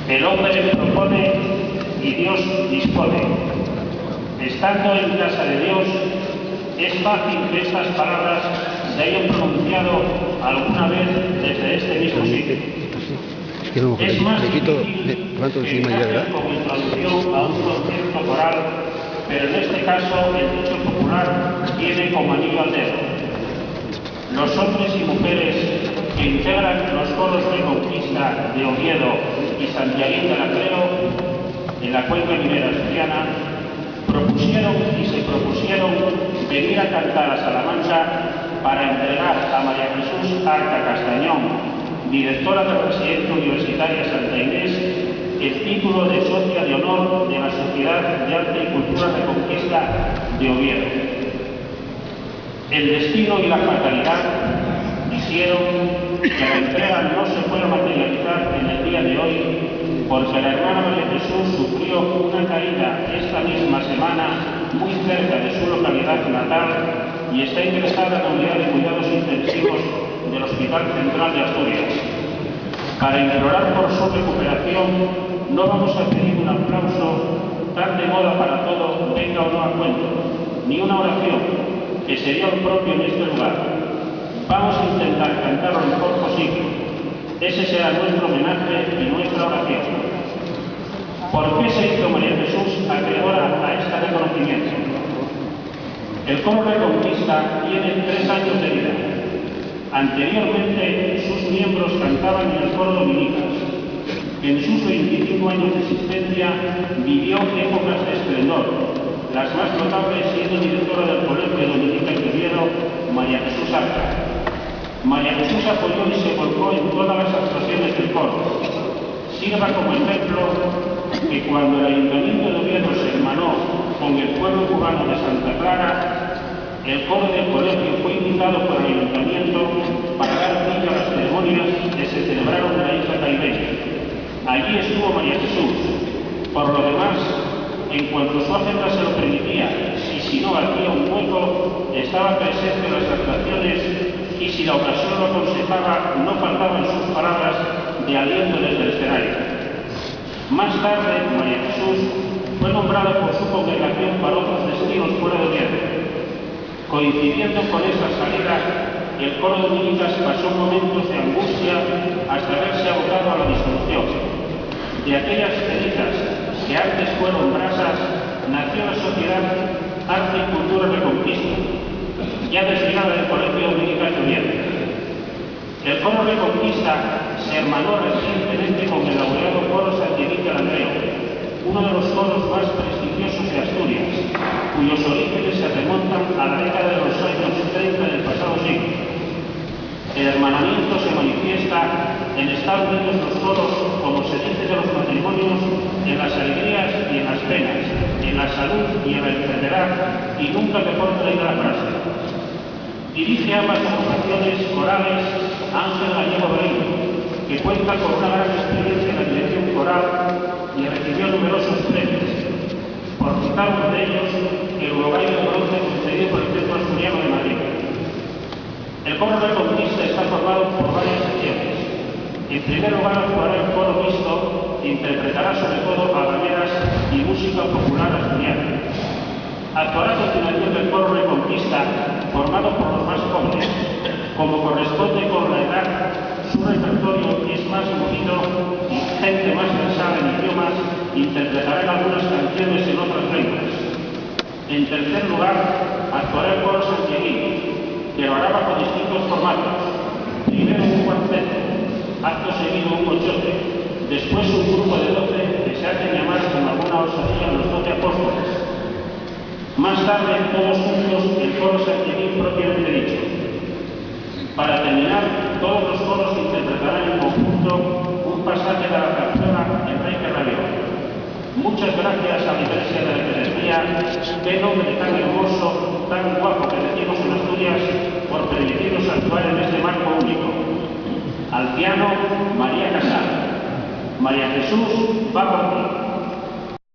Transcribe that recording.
El hombre propone y Dios dispone. Estando en casa de Dios, es fácil que estas palabras se hayan pronunciado alguna vez desde este mismo sitio. Es más difícil con introducción a un concierto coral, pero en este caso el dicho popular viene como anillo al dedo. Los hombres y mujeres que integran los coros Reconquista de Oviedo y Santiaguín de la Cleo en la cuenca minera asturiana propusieron y se propusieron venir a cantar a Salamanca para entregar a María Jesús Arca Castañón, directora de la Residencia Universitaria Santa Inés, el título de socia de honor de la Sociedad de Arte y Cultura Reconquista de Oviedo. El destino y la fatalidad hicieron que la entrega no se fuera a materializar en el día de hoy, porque la hermana María Jesús sufrió una caída esta misma semana muy cerca de su localidad natal y está ingresada en la unidad de cuidados intensivos del Hospital Central de Asturias. Para implorar por su recuperación, no vamos a pedir un aplauso tan de moda para todo, venga o no a cuento, ni una oración, que sería lo propio en este lugar. Vamos a intentar cantar lo mejor posible. Ese será nuestro homenaje y nuestra oración. ¿Por qué se hizo María Jesús acreedora a este reconocimiento? El coro Reconquista tiene 3 años de vida. Anteriormente, sus miembros cantaban en el coro Dominicas, que en sus 25 años de existencia vivió épocas de esplendor, las más notables siendo directora del Colegio Dominica de Oviedo, María Jesús Arca. María Jesús apoyó y se volcó en todas las actuaciones del coro. Sirva como ejemplo que cuando el Ayuntamiento de Oviedo se hermanó con el pueblo cubano de Santa Clara, el coro del colegio fue invitado por el Ayuntamiento para dar brillo a las ceremonias que se celebraron en la isla caribeña. Allí estuvo María Jesús. Por lo demás, en cuanto su agenda se lo permitía, y si no hacía un hueco, estaba presente en las actuaciones y si la ocasión lo aconsejaba, no faltaban sus palabras de aliento desde el escenario. Más tarde, María Jesús fue nombrada por su congregación para otros destinos fuera de Oviedo. Coincidiendo con esa salida, el coro de Dominicas pasó momentos de angustia hasta verse abocado a la disolución. De aquellas cenizas que antes fueron brasas, nació la Sociedad Arte y Cultura Reconquista, ya desligada del Colegio Dominicas de Oviedo. El coro Reconquista se hermanó recientemente con el laureado coro Santiaguín de la Cleo, uno de los coros más prestigiosos de Asturias, cuyos orígenes se remontan a la década de los años 30 del pasado siglo. El hermanamiento se manifiesta en estar unidos los coros, como se dice de los matrimonios, en las alegrías y en las penas, en la salud y en la enfermedad, y nunca mejor traída la frase. Dirige ambas agrupaciones corales Ángel Gallego Berín, que cuenta con una gran experiencia en la dirección coral y recibió numerosos premios. Por citar uno de ellos, el Uruguay de bronce concedido por el Centro Asturiano de Madrid. El coro Reconquista está formado por varias secciones. En primer lugar, actuará el coro mixto, que interpretará sobre todo habaneras y música popular asturiana. Actuará a continuación del coro Reconquista, formado por los más jóvenes. Como corresponde con la edad, su repertorio es más movido y gente más versada en idiomas interpretarán algunas canciones en otras lenguas. En tercer lugar, actuará el coro Santiaguín, que lo hará bajo distintos formatos. Primero un cuarteto, acto seguido un ochote, después un grupo de 12 que se hacen llamar con alguna osadía los 12 apóstoles. Más tarde, todos juntos, el coro Santiaguín propiamente dicho. Para terminar, todos los coros interpretarán en conjunto un pasaje de la zarzuela El Rey que rabió. Muchas gracias a la Iglesia de la Teresía, qué nombre tan hermoso, tan guapo que decimos en Asturias, por permitirnos actuar en este marco único. Al piano, María Casal. María Jesús va por ti.